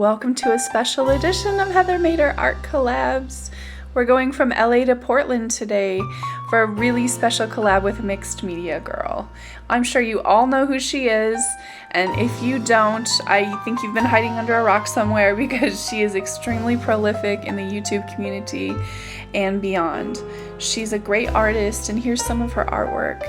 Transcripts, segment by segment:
Welcome to a special edition of heathermaderart collabs. We're going from LA to Portland today for a really special collab with Mixed Media Girl. I'm sure you all know who she is, and if you don't, I think you've been hiding under a rock somewhere because she is extremely prolific in the YouTube community and beyond. She's a great artist, and here's some of her artwork.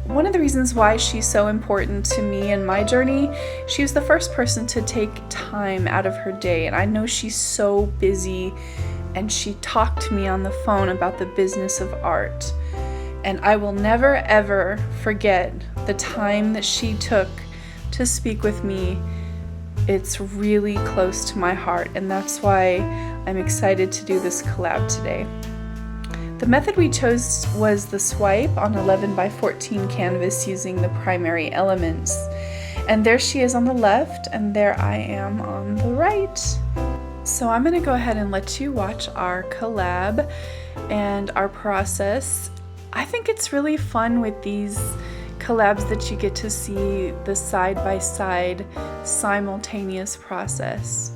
One of the reasons why she's so important to me in my journey, she was the first person to take time out of her day, and I know she's so busy, and she talked to me on the phone about the business of art. And I will never ever forget the time that she took to speak with me. It's really close to my heart, and that's why I'm excited to do this collab today. The method we chose was the swipe on 11 by 14 canvas using the primary elements. And there she is on the left, and there I am on the right. So I'm going to go ahead and let you watch our collab and our process. I think it's really fun with these collabs that you get to see the side-by-side simultaneous process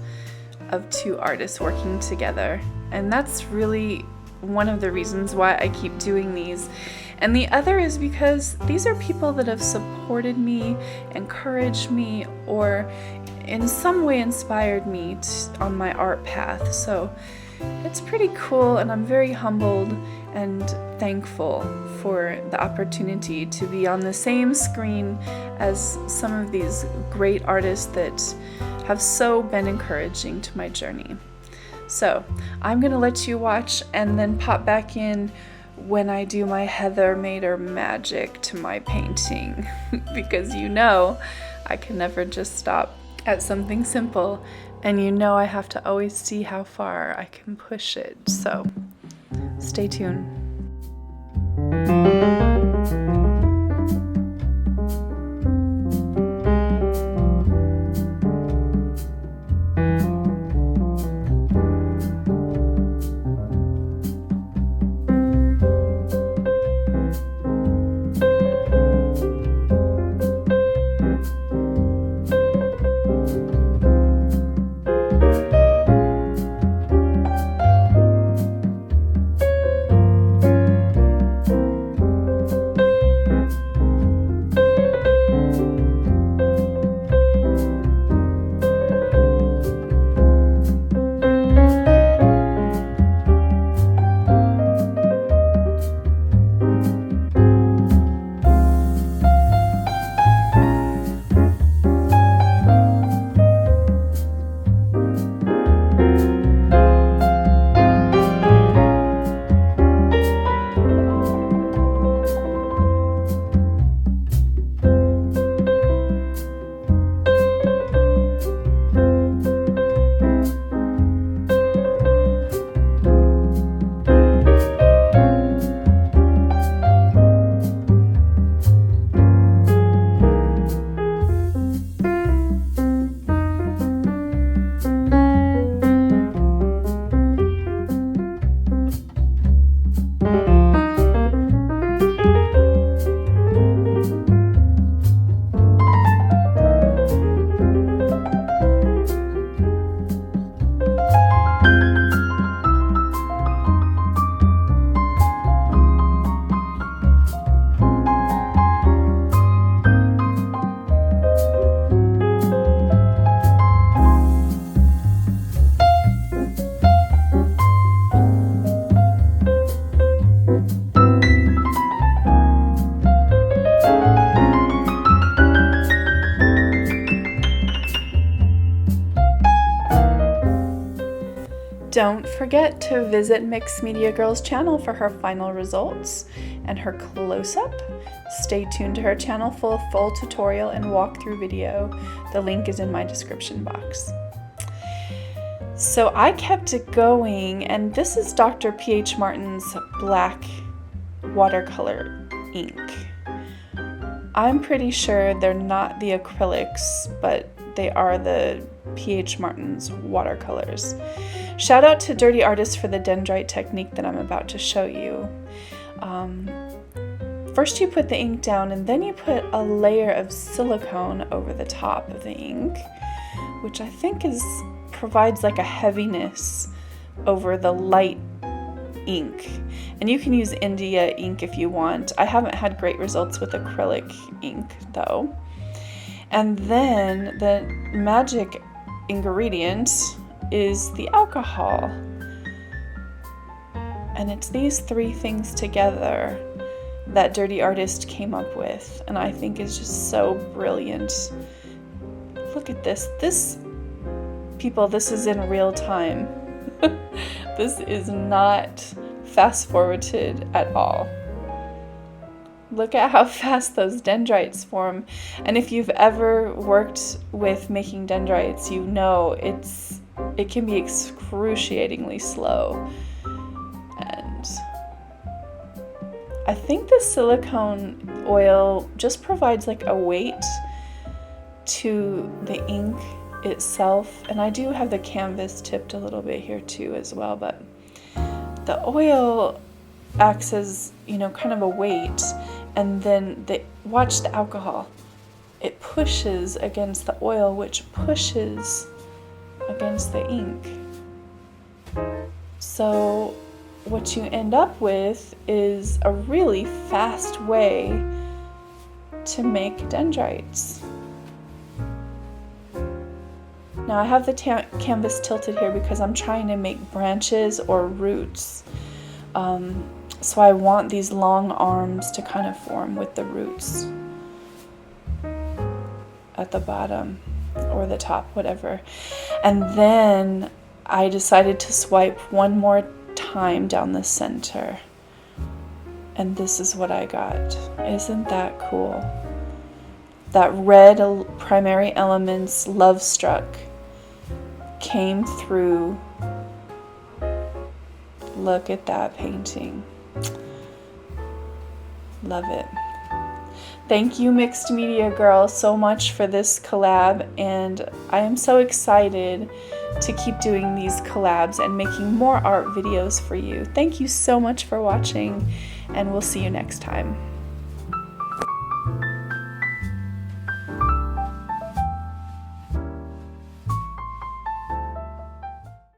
of two artists working together. And that's really one of the reasons why I keep doing these. And the other is because these are people that have supported me, encouraged me, or in some way inspired me on my art path. So it's pretty cool, and I'm very humbled and thankful for the opportunity to be on the same screen as some of these great artists that have so been encouraging to my journey. So I'm going to let you watch and then pop back in when I do my heathermader magic to my painting because you know I can never just stop at something simple, and you know I have to always see how far I can push it. So stay tuned. Don't forget to visit Mixed Media Girl's channel for her final results and her close-up. Stay tuned to her channel for a full tutorial and walkthrough video. The link is in my description box. So I kept it going, and this is Dr. P.H. Martin's black watercolor ink. I'm pretty sure they're not the acrylics, but they are the P.H. Martin's watercolors. Shout out to Dirty Artists for the Dendrite technique that I'm about to show you. First you put the ink down, and then you put a layer of silicone over the top of the ink. which I think provides like a heaviness over the light ink. And you can use India ink if you want. I haven't had great results with acrylic ink though. And then the magic ingredient is the alcohol. And it's these three things together that Dirty Artist came up with, and I think is just so brilliant. Look at this. People, this is in real time. This is not fast forwarded at all. Look at how fast those dendrites form. And if you've ever worked with making dendrites, you know it can be excruciatingly slow. And I think the silicone oil just provides like a weight to the ink itself. And I do have the canvas tipped a little bit here too as well, but the oil acts as, kind of a weight. And then watch the alcohol. It pushes against the oil, which pushes against the ink. So what you end up with is a really fast way to make dendrites. Now I have the canvas tilted here because I'm trying to make branches or roots. So I want these long arms to kind of form with the roots at the bottom or the top, whatever. And then I decided to swipe one more time down the center. And this is what I got. Isn't that cool? That red primary elements Love Struck came through. Look at that painting. Love it. Thank you, Mixed Media Girl, so much for this collab, and I am so excited to keep doing these collabs and making more art videos for you. Thank you so much for watching, and we'll see you next time.